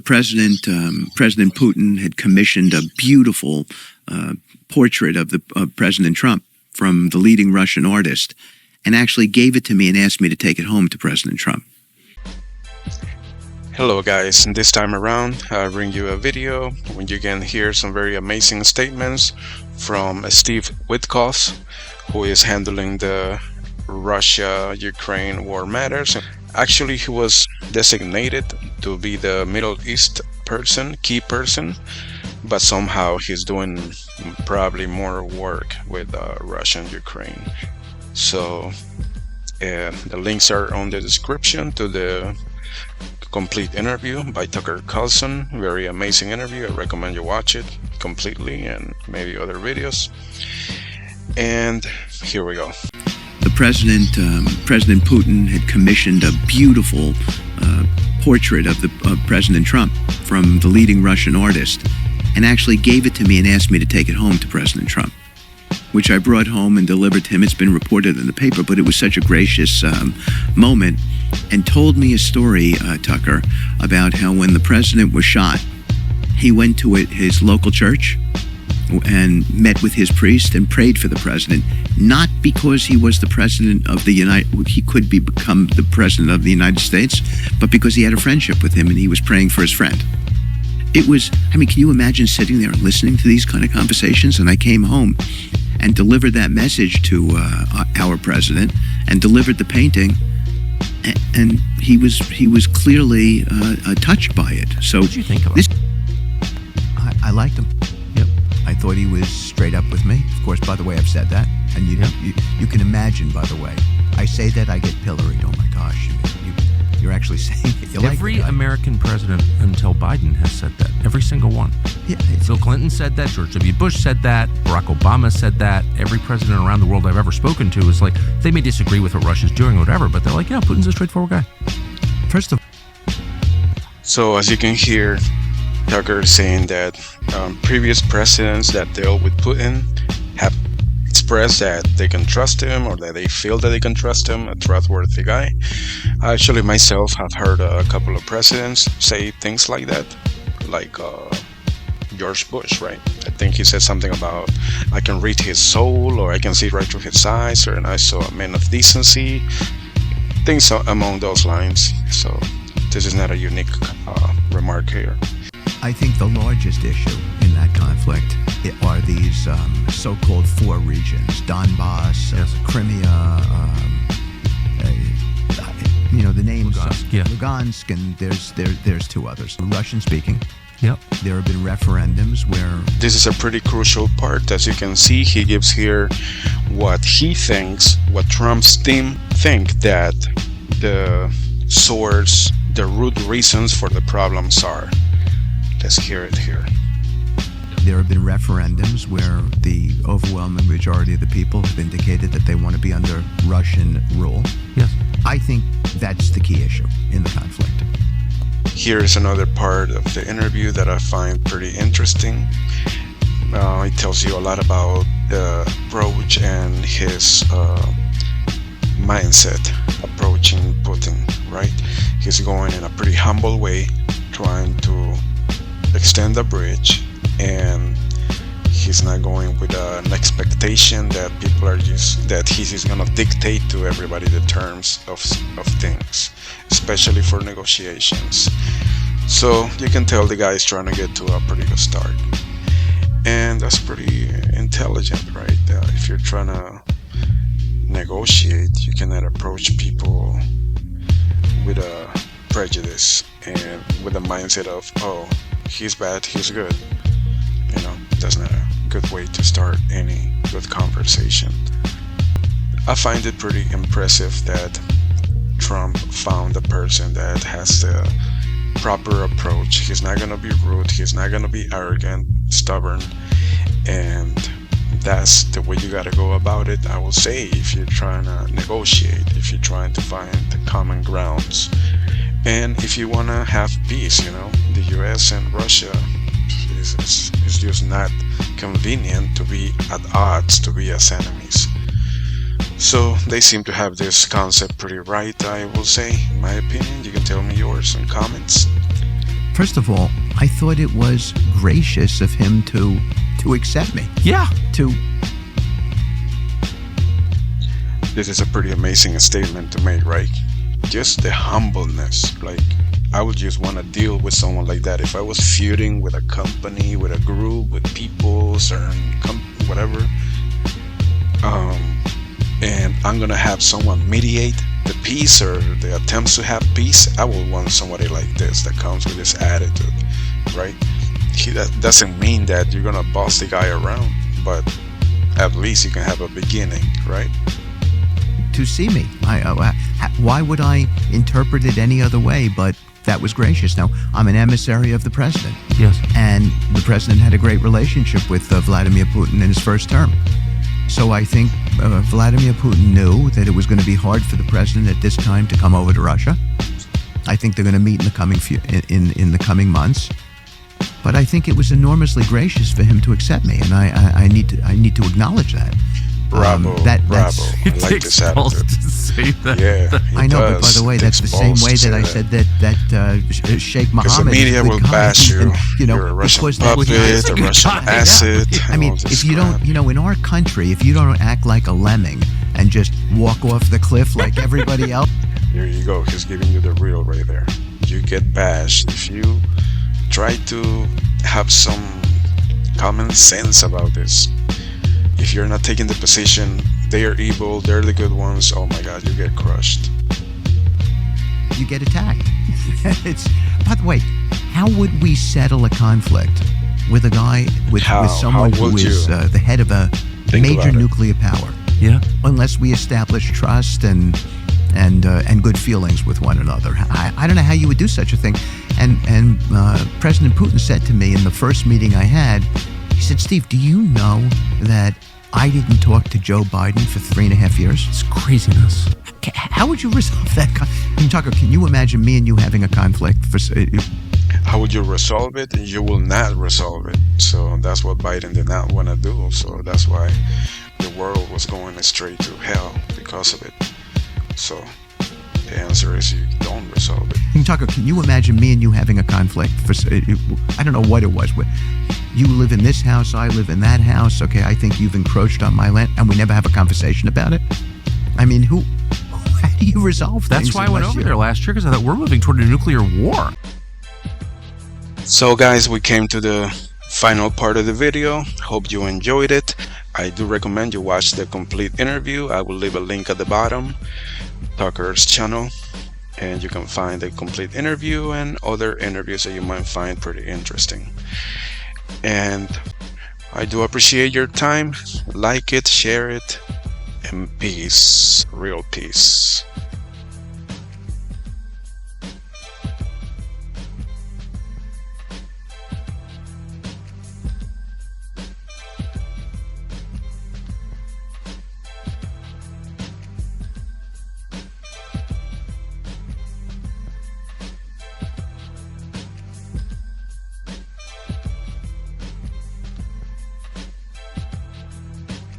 President Putin had commissioned a beautiful portrait of President Trump from the leading Russian artist, and actually gave it to me and asked me to take it home to President Trump. Hello guys, and this time around I bring you a video when you can hear some very amazing statements from Steve Witkoff, who is handling the Russia-Ukraine war matters. Actually, he was designated to be the Middle East key person, but somehow he's doing probably more work with Russia and Ukraine. So the links are on the description to the complete interview by Tucker Carlson. Very amazing interview. I recommend you watch it completely, and maybe other videos. And here we go. President Putin had commissioned a beautiful portrait of President Trump from the leading Russian artist, and actually gave it to me and asked me to take it home to President Trump, which I brought home and delivered to him. It's been reported in the paper, but it was such a gracious moment, and told me a story, Tucker, about how when the president was shot, he went to his local church and met with his priest and prayed for the president, not because he was the president of he could become the president of the United States, but because he had a friendship with him and he was praying for his friend. It was, I mean, can you imagine sitting there and listening to these kind of conversations? And I came home and delivered that message to our president, and delivered the painting, and he was clearly touched by it. So what did you think of it? I liked him. Yep. I thought he was straight up with me. Of course, by the way, I've said that, and you can imagine. By the way, I say that, I get pilloried. Oh my gosh, you're actually saying it. Every American president until Biden has said that. Every single one. Yeah, Bill Clinton said that. George W. Bush said that. Barack Obama said that. Every president around the world I've ever spoken to is like, they may disagree with what Russia's doing or whatever, but they're like, yeah, Putin's a straightforward guy. First of So as you can hear, Tucker saying that previous presidents that dealt with Putin have expressed that they can trust him, or that they feel that they can trust him, a trustworthy guy. I actually myself have heard a couple of presidents say things like that, like George Bush, right? I think he said something about, I can read his soul, or I can see right through his eyes, or I saw a man of decency, things among those lines. So this is not a unique remark here. I think the largest issue in that conflict are these so-called four regions: Donbass, Crimea, the names Lugansk, and there's two others. Russian speaking. Yep. There have been referendums where... This is a pretty crucial part. As you can see, he gives here what he thinks, what Trump's team think that the source, the root reasons for the problems are. Let's hear it here. There have been referendums where the overwhelming majority of the people have indicated that they want to be under Russian rule. Yes. I think that's the key issue in the conflict. Here's another part of the interview that I find pretty interesting. It tells you a lot about the approach and his mindset approaching Putin, right? He's going in a pretty humble way, trying to extend the bridge, and he's not going with an expectation that he's going to dictate to everybody the terms of things, especially for negotiations. So you can tell the guy is trying to get to a pretty good start, and that's pretty intelligent, right? If you're trying to negotiate, you cannot approach people with a prejudice and with a mindset of, oh, he's bad, he's good. That's not a good way to start any good conversation. I find it pretty impressive that Trump found a person that has the proper approach. He's not going to be rude, he's not going to be arrogant, stubborn, and that's the way you got to go about it, I will say, if you're trying to negotiate, if you're trying to find common grounds, and if you want to have peace. The US and Russia is just not convenient to be at odds, to be as enemies. So they seem to have this concept pretty right, I will say, in my opinion. You can tell me yours in comments. First of all, I thought it was gracious of him to accept me. Yeah. This is a pretty amazing statement to make, right? Just the humbleness. Like, I would just want to deal with someone like that. If I was feuding with a company, with a group, with people, certain whatever, and I'm gonna have someone mediate the peace or the attempts to have peace, I would want somebody like this that comes with this attitude, right? That doesn't mean that you're gonna boss the guy around, but at least you can have a beginning, right? To see me, why would I interpret it any other way? But that was gracious. Now, I'm an emissary of the president. Yes. And the president had a great relationship with Vladimir Putin in his first term. So I think Vladimir Putin knew that it was going to be hard for the president at this time to come over to Russia. I think they're going to meet in the coming months. But I think it was enormously gracious for him to accept me, and I need to acknowledge that. Bravo, bravo. I like this attitude. To say that. Yeah, I know, but by the way, that's the same way that I said that Sheikh Mohammed. Because the media will bash you. You're a Russian puppet, a Russian asset. I mean, if you don't, in our country, if you don't act like a lemming and just walk off the cliff like everybody else. There you go. He's giving you the real right there. You get bashed if you try to have some common sense about this. If you're not taking the position, they are evil, they're the good ones, oh my God, you get crushed. You get attacked. By the way, how would we settle a conflict with a guy, with someone who is the head of a major nuclear power? Yeah. Unless we establish trust and good feelings with one another. I don't know how you would do such a thing. And President Putin said to me in the first meeting I had, he said, Steve, do you know that I didn't talk to Joe Biden for 3.5 years? It's craziness. How would you resolve that? Tucker, can you imagine me and you having a conflict? How would you resolve it? You will not resolve it. So that's what Biden did not want to do. So that's why the world was going straight to hell because of it. So the answer is you don't resolve it. Tucker, can you imagine me and you having a conflict? I don't know what it was. You live in this house, I live in that house. Okay, I think you've encroached on my land, and we never have a conversation about it. I mean, how do you resolve things? That's why I went over there last year, because I thought we're moving toward a nuclear war. So guys, we came to the final part of the video. Hope you enjoyed it. I do recommend you watch the complete interview. I will leave a link at the bottom, Tucker's channel, and you can find the complete interview and other interviews that you might find pretty interesting. And I do appreciate your time. Like it, share it, and peace, real peace.